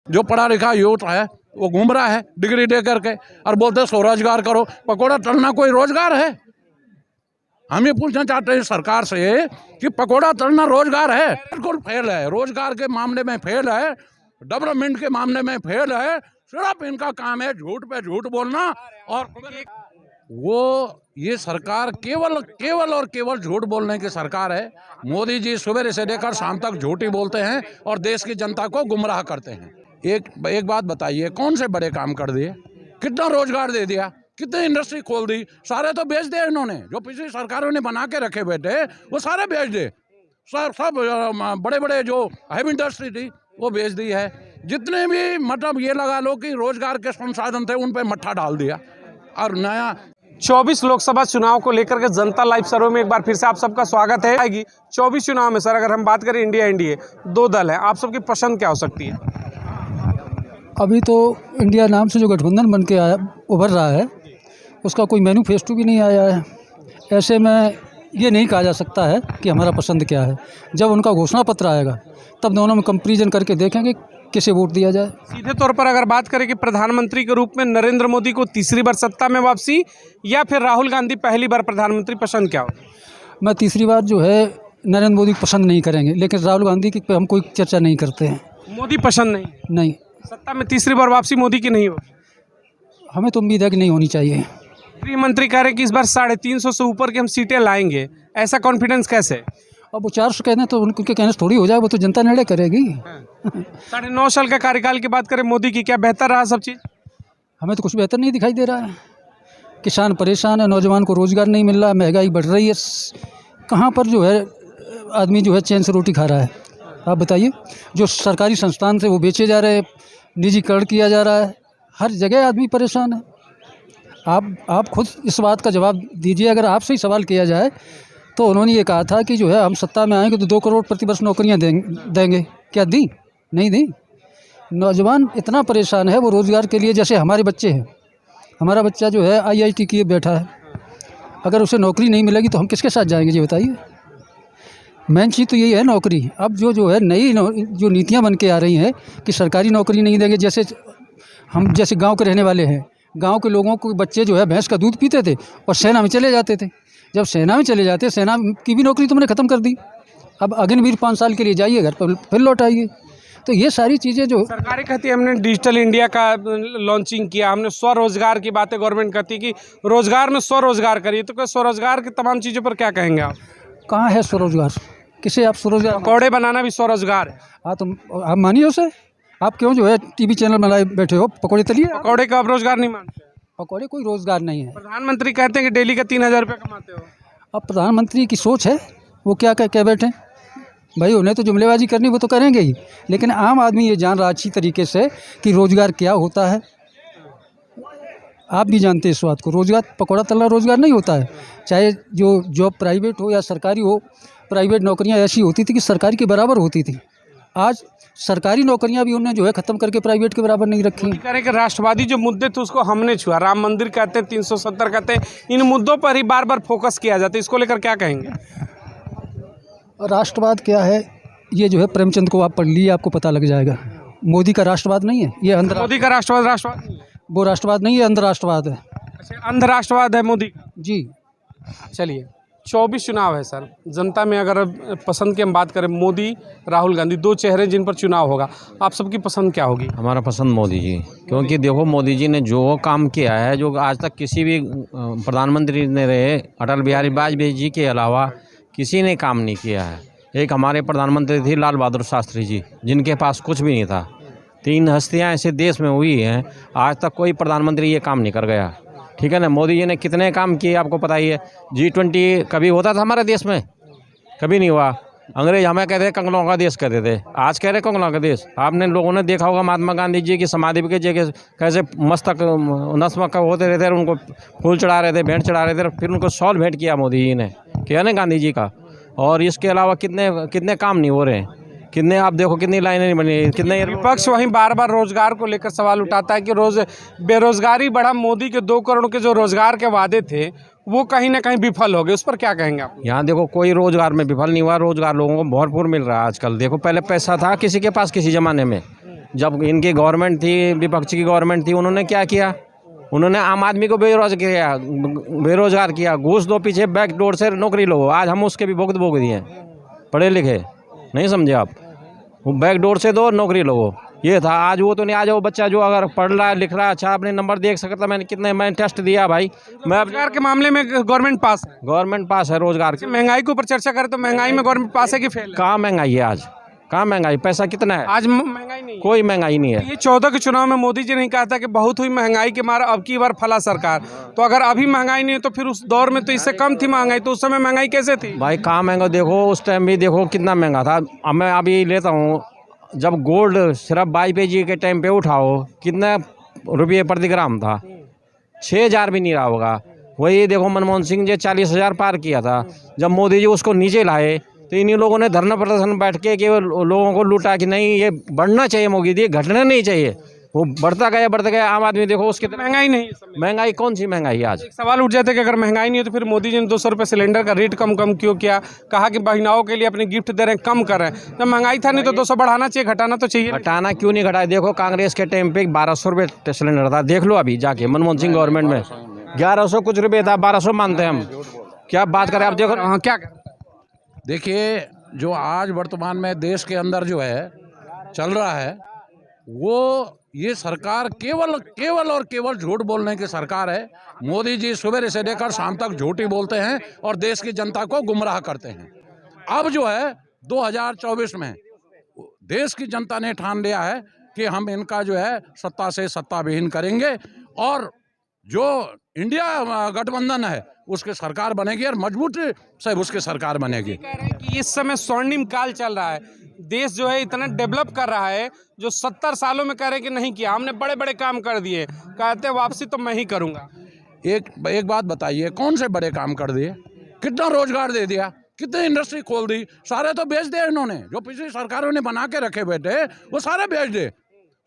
जो पढ़ा लिखा यूथ है वो घूम रहा है डिग्री दे करके और बोलते स्वरोजगार करो। पकौड़ा तलना कोई रोजगार है? हम ये पूछना चाहते हैं सरकार से कि पकौड़ा तलना रोजगार है? बिल्कुल फेल है, रोजगार के मामले में फेल है, डेवलपमेंट के मामले में फेल है। सिर्फ इनका काम है झूठ पे झूठ बोलना। और वो ये सरकार केवल और केवल झूठ बोलने की सरकार है। मोदी जी सुबह से लेकर शाम तक झूठ ही बोलते हैं और देश की जनता को गुमराह करते हैं। एक बात बताइए, कौन से बड़े काम कर दिए? कितना रोजगार दे दिया? कितनी इंडस्ट्री खोल दी? सारे तो बेच दे इन्होंने। जो पिछली सरकारों ने बना के रखे बैठे वो सारे बेच दे। सब बड़े बड़े जो हैवी इंडस्ट्री थी वो बेच दी है। जितने भी मतलब ये लगा लो कि रोजगार के संसाधन थे उन पे मट्ठा डाल दिया। और नया 24 लोकसभा चुनाव को लेकर के जनता लाइव सर्वे में एक बार फिर से आप सबका स्वागत है। आएगी 24 चुनाव में सर, अगर हम बात करें इंडिया एनडीए, दो दल हैं, आप सबकी पसंद क्या हो सकती है? अभी तो इंडिया नाम से जो गठबंधन बन के आया उभर रहा है उसका कोई मैनिफेस्टो भी नहीं आया है। ऐसे में ये नहीं कहा जा सकता है कि हमारा पसंद क्या है। जब उनका घोषणा पत्र आएगा तब दोनों में कंपैरिजन करके देखेंगे किसे वोट दिया जाए। सीधे तौर पर अगर बात करें कि प्रधानमंत्री के रूप में नरेंद्र मोदी को तीसरी बार सत्ता में वापसी या फिर राहुल गांधी पहली बार प्रधानमंत्री, पसंद क्या हो? मैं तीसरी बार जो है नरेंद्र मोदी को पसंद नहीं करेंगे, लेकिन राहुल गांधी की हम कोई चर्चा नहीं करते हैं। मोदी पसंद नहीं? नहीं, सत्ता में तीसरी बार वापसी मोदी की नहीं हो? हमें तो उम्मीद है कि नहीं होनी चाहिए। गृह मंत्री कह रहे हैं कि इस बार 350 से ऊपर की हम सीटें लाएंगे, ऐसा कॉन्फिडेंस कैसे? अब वो 400 कहने तो उनके कहने से थोड़ी हो जाए, वो तो जनता निर्णय करेगी। 9.5 साल का कार्यकाल की बात करें मोदी की, क्या बेहतर रहा सब चीज़? हमें तो कुछ बेहतर नहीं दिखाई दे रहा है। किसान परेशान है, नौजवान को रोज़गार नहीं मिल रहा, महंगाई बढ़ रही है। कहाँ पर जो है आदमी जो है चैन से रोटी खा रहा है? आप बताइए। जो सरकारी संस्थान थे वो बेचे जा रहे हैं, निजीकरण किया जा रहा है, हर जगह आदमी परेशान है। आप खुद इस बात का जवाब दीजिए। अगर आपसे ही सवाल किया जाए तो उन्होंने ये कहा था कि जो है हम सत्ता में आएंगे तो 2 करोड़ प्रतिवर्ष नौकरियां देंगे। क्या दी? नहीं दी। नौजवान इतना परेशान है वो रोज़गार के लिए, जैसे हमारे बच्चे हैं। हमारा बच्चा जो है IIT किए बैठा है, अगर उसे नौकरी नहीं मिलेगी तो हम किसके साथ जाएंगे ये बताइए। मेन चीज़ तो यही है नौकरी। अब जो है नई जो नीतियाँ बन के आ रही हैं कि सरकारी नौकरी नहीं देंगे। जैसे हम जैसे गाँव के रहने वाले हैं, गांव के लोगों को बच्चे जो है भैंस का दूध पीते थे और सेना में चले जाते थे। जब सेना में चले जाते, सेना की भी नौकरी तुमने ख़त्म कर दी। अब अग्निवीर 5 साल के लिए जाइए, घर पर फिर लौट आइए। तो ये सारी चीज़ें जो सरकारें कहती है हमने डिजिटल इंडिया का लॉन्चिंग किया, हमने स्वरोजगार की बातें गवर्नमेंट कहती है कि रोजगार में स्वरोजगार करिए, तो क्या स्वरोजगार की तमाम चीज़ों पर क्या कहेंगे आप? कहाँ है स्वरोजगार? किसे आप स्वरोजगार? पकौड़े बनाना भी स्वरोजगार है। हाँ, तो आप मानिए उसे। आप क्यों जो है टीवी चैनल में लाइव बैठे हो? पकौड़े तलिए। पकौड़े का आप रोजगार नहीं मानते? पकौड़े कोई रोजगार नहीं है। प्रधानमंत्री कहते हैं कि डेली का 3000 रुपये कमाते हो। अब प्रधानमंत्री की सोच है, वो क्या कह बैठे भाई। उन्हें तो जुमलेबाजी करनी, वो तो करेंगे ही, लेकिन आम आदमी ये जान रहा अच्छी तरीके से कि रोजगार क्या होता है। आप भी जानते हैं इस बात को। रोजगार, पकौड़ा तलना रोजगार नहीं होता है। चाहे जो जॉब प्राइवेट हो या सरकारी हो, प्राइवेट नौकरियां ऐसी होती थी कि सरकारी के बराबर होती थी। आज सरकारी नौकरियां भी उन्होंने जो है ख़त्म करके प्राइवेट के बराबर नहीं रखी। कह रहे कि राष्ट्रवादी जो मुद्दे थे उसको हमने छुआ, राम मंदिर कहते हैं, 370 कहते हैं, इन मुद्दों पर ही बार बार फोकस किया जाता है। इसको लेकर क्या कहेंगे? राष्ट्रवाद क्या है ये जो है प्रेमचंद को आप पढ़ लीजिए, आपको पता लग जाएगा। मोदी का राष्ट्रवाद नहीं है ये, मोदी का राष्ट्रवाद वो राष्ट्रवाद नहीं है, अंधराष्ट्रवाद है। अच्छा, अंधराष्ट्रवाद है मोदी जी। चलिए, 24 चुनाव है सर। जनता में अगर पसंद की हम बात करें, मोदी राहुल गांधी, दो चेहरे जिन पर चुनाव होगा, आप सबकी पसंद क्या होगी? हमारा पसंद मोदी जी, क्योंकि देखो मोदी जी ने जो काम किया है, जो आज तक किसी भी प्रधानमंत्री ने रहे अटल बिहारी वाजपेयी जी के अलावा किसी ने काम नहीं किया है। एक हमारे प्रधानमंत्री थे लाल बहादुर शास्त्री जी, जिनके पास कुछ भी नहीं था। 3 हस्तियाँ ऐसे देश में हुई हैं, आज तक कोई प्रधानमंत्री ये काम नहीं कर गया। ठीक है ना। मोदी जी ने कितने काम किए आपको पता ही है। G20 कभी होता था हमारे देश में? कभी नहीं हुआ। अंग्रेज हमें कहते थे कंगलों का देश कहते थे, आज कह रहे कंगलों का देश। आपने लोगों ने देखा होगा महात्मा गांधी जी की समाधि के जगह कैसे मस्तक नस्मक होते रहते थे, उनको फूल चढ़ा रहे थे, भेंट चढ़ा रहे थे, फिर उनको शॉल भेंट किया मोदी जी ने, किया ना गांधी जी का। और इसके अलावा कितने काम नहीं हो रहे हैं, कितने आप देखो कितनी लाइनें नहीं बनी, कितने। विपक्ष वहीं बार बार रोजगार को लेकर सवाल उठाता है कि बेरोजगारी बढ़ा, मोदी के 2 करोड़ के जो रोजगार के वादे थे वो कहीं ना कहीं विफल हो गए, उस पर क्या कहेंगे आप? यहाँ देखो कोई रोजगार में विफल नहीं हुआ, रोजगार लोगों को भरपूर मिल रहा है आजकल। देखो पहले पैसा था किसी के पास किसी ज़माने में, जब इनकी गवर्नमेंट थी, विपक्ष की गवर्नमेंट थी, उन्होंने क्या किया? उन्होंने आम आदमी को बेरोजगार किया, घूस दो पीछे बैक डोर से नौकरी लो। आज हम उसके भी भुगत भोग दिए, पढ़े लिखे नहीं समझे आप, वो बैक डोर से दो नौकरी लो, ये था। आज वो तो नहीं, आज वो बच्चा जो अगर पढ़ रहा है लिख रहा है, अच्छा अपने नंबर देख सकता। मैंने टेस्ट दिया भाई, मैं रोजगार के मामले में गवर्नमेंट पास है। गवर्नमेंट पास है रोजगार की। महंगाई के ऊपर चर्चा करें तो महंगाई में गवर्नमेंट पास है कि फेल है? कहाँ महंगाई है आज? कहाँ महंगाई? पैसा कितना है? आज महंगाई नहीं है। कोई महंगाई नहीं है। ये 14 के चुनाव में मोदी जी ने कहा था कि बहुत हुई महंगाई के मारा, अब की बार फला सरकार। तो अगर अभी महंगाई नहीं है तो फिर उस दौर में तो इससे कम थी महंगाई, तो उस समय महंगाई कैसे थी? भाई कहाँ महंगा, देखो उस टाइम भी देखो कितना महंगा था। अब मैं अभी लेता हूँ, जब गोल्ड सिर्फ वाजपेयी जी के टाइम पे उठाओ कितना रुपये प्रति ग्राम था? 6,000 भी नहीं रहा होगा। वही देखो मनमोहन सिंह जी 40,000 पार किया था। जब मोदी जी उसको नीचे लाए तो इन्हीं लोगों ने धरना प्रदर्शन बैठ के कि लोगों को लूटा कि नहीं ये बढ़ना चाहिए, मोदी जी घटना नहीं चाहिए। वो बढ़ता गया। आम आदमी देखो उसके महंगाई नहीं है इस समय। महंगाई कौन सी महंगाई आज? एक सवाल उठ जाता है कि अगर महंगाई नहीं है तो फिर मोदी जी ने 200 रुपये सिलेंडर का रेट कम क्यों किया? कहा कि महिलाओं के लिए अपने गिफ्ट दे रहे हैं, कम कर रहे हैं। जब महंगाई था नहीं तो 200 बढ़ाना चाहिए, घटाना तो चाहिए। हटाना क्यों नहीं घटाया? देखो कांग्रेस के टाइम पे 1,200 रुपये सिलेंडर था, देख लो अभी जाके मनमोहन सिंह गवर्नमेंट में 1,100 कुछ रुपये था, 1,200 मानते हैं हम। क्या बात करें आप? देखो हाँ, क्या देखिए, जो आज वर्तमान में देश के अंदर जो है चल रहा है, वो ये सरकार केवल और केवल झूठ बोलने की सरकार है। मोदी जी सुबह से लेकर शाम तक झूठी बोलते हैं और देश की जनता को गुमराह करते हैं। अब जो है 2024 में देश की जनता ने ठान लिया है कि हम इनका जो है सत्ता से सत्ता विहीन करेंगे और जो इंडिया गठबंधन है उसकी सरकार बनेगी और मजबूती से उसकी सरकार बनेगी। कह रहे हैं कि इस समय स्वर्णिम काल चल रहा है, देश जो है इतना डेवलप कर रहा है जो 70 सालों में कह रहे हैं कि नहीं किया, हमने बड़े बड़े काम कर दिए, कहते हैं वापसी तो मैं ही करूंगा। एक बात बताइए, कौन से बड़े काम कर दिए? कितना रोजगार दे दिया? कितनी इंडस्ट्री खोल दी? सारे तो बेच दिए इन्होंने, जो पिछली सरकारों ने बना के रखे बैठे वो सारे बेच दे।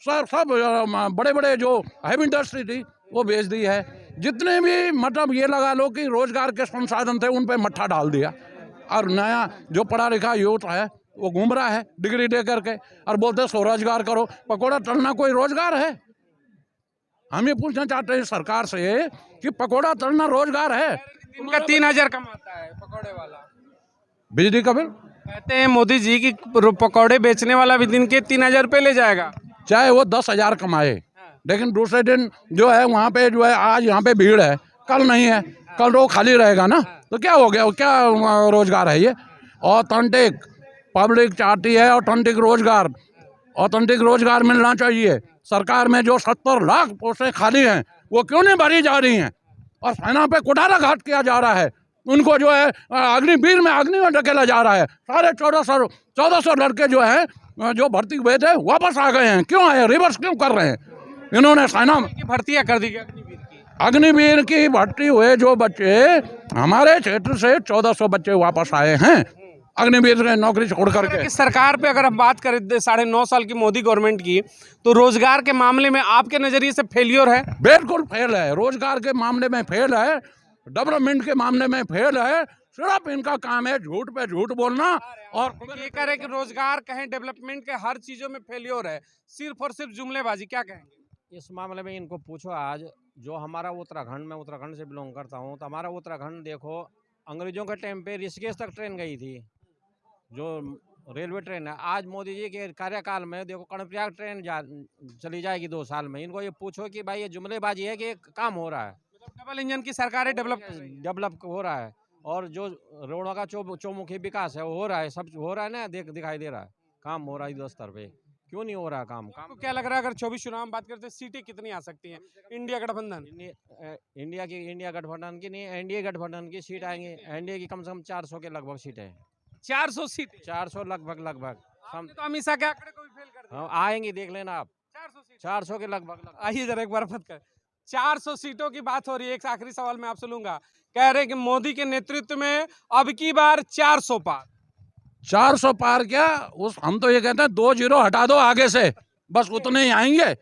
सब बड़े बड़े जो हैवी इंडस्ट्री थी वो बेच दी है। जितने भी मतलब ये लगा लो कि रोजगार के संसाधन थे उन पे मट्ठा डाल दिया। और नया जो पढ़ा लिखा यूथ है वो घूम रहा है डिग्री दे करके और बोलते स्वरोजगार करो। पकौड़ा तलना कोई रोजगार है? हम ये पूछना चाहते हैं सरकार से कि पकौड़ा तलना रोजगार है? इनका 3,000 कमाता है पकौड़े वाला। बिजली का बिल कहते हैं मोदी जी की पकौड़े बेचने वाला भी दिन के 3,000 रुपये ले जाएगा, चाहे वो 10,000 कमाए, लेकिन दूसरे दिन जो है वहाँ पे जो है आज यहाँ पे भीड़ है, कल नहीं है, कल वो खाली रहेगा ना, तो क्या हो गया? क्या रोजगार है ये? ऑथेंटिक पब्लिक चाहती है ऑथेंटिक रोजगार मिलना चाहिए। सरकार में जो 70 लाख पोस्टें खाली हैं वो क्यों नहीं भरी जा रही हैं? और सेना पे कुठाराघात किया जा रहा है, उनको जो है अग्निवीर में अग्नि में ढकेला जा रहा है। सारे 1400 लड़के जो हैं जो भर्ती हुए थे वापस आ गए हैं। क्यों आए? रिवर्स क्यों कर रहे हैं? इन्होंने सेना की भर्तियां कर दी गई अग्निवीर की भर्ती हुए जो बच्चे हमारे क्षेत्र से 1400 बच्चे वापस आए हैं अग्निवीर से नौकरी छोड़ करके। सरकार पे अगर हम बात करें 9.5 साल की मोदी गवर्नमेंट की, तो रोजगार के मामले में आपके नजरिए से फेलियर है? बिल्कुल फेल है। रोजगार के मामले में फेल है, डेवलपमेंट के मामले में फेल है। सिर्फ इनका काम है झूठ पे झूठ बोलना। और ये कह रहे कि रोजगार कहें डेवलपमेंट के हर चीजों में फेलियर है, सिर्फ और सिर्फ जुमलेबाजी। क्या कहेंगे इस मामले में? इनको पूछो आज जो हमारा उत्तराखंड, मैं उत्तराखंड से बिलोंग करता हूँ, तो हमारा उत्तराखंड देखो अंग्रेजों के टाइम पे ऋषिकेश तक ट्रेन गई थी, जो रेलवे ट्रेन है। आज मोदी जी के कार्यकाल में देखो कर्णप्रयाग ट्रेन चली जाएगी 2 साल में। इनको ये पूछो कि भाई ये जुमलेबाजी है कि काम हो रहा है? डबल इंजन की सरकार है, डेवलप हो रहा है और जो रोडों का चौमुखी विकास है वो हो रहा है, सब हो रहा है ना, दिखाई दे रहा है, काम हो रहा है। 2 स्तर पे क्यों नहीं हो रहा काम? आपको क्या लग रहा है अगर 24 चुनाव में बात करते हैं सीटें कितनी आ सकती हैं? इंडिया गठबंधन इंडिया गठबंधन की नहीं, एनडीए गठबंधन की सीट आएंगी। एनडीए की कम से कम 400 के लगभग सीट है। 400 सीट? 400 लगभग तो अमित शाह के आंकड़े को भी फेल कर दिया। आएंगी, देख लेना आप। 400 के लगभग। आइए जरा एक बार मत कर। 400 सीटों की बात हो रही है। एक आखिरी सवाल मैं आपसे लूंगा, कह रहे हैं कि मोदी के नेतृत्व में अब की बार 400 पार। 400 पार क्या, उस हम तो ये कहते हैं 2 0 हटा दो आगे से, बस उतने ही आएंगे।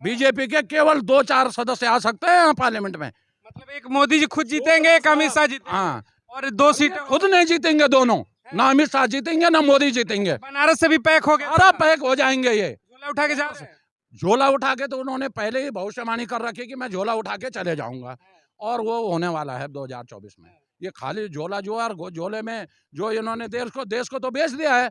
बीजेपी के केवल 2-4 सदस्य आ सकते हैं यहाँ पार्लियामेंट में। मतलब एक मोदी जी खुद जीतेंगे, एक अमित शाह जीतेंगे। हाँ, और 2 सीट खुद नहीं जीतेंगे दोनों, ना अमित शाह जीतेंगे ना मोदी जीतेंगे। बनारस से भी पैक हो गया, सारा पैक हो जाएंगे ये। झोला उठा के जा रहे हैं। झोला उठा के तो उन्होंने पहले ही भविष्यवाणी कर रखी कि मैं झोला उठा के चले जाऊंगा, और वो होने वाला है 2024 में। ये खाली झोला जो है, और झोले में जो इन्होंने देश को तो बेच दिया है।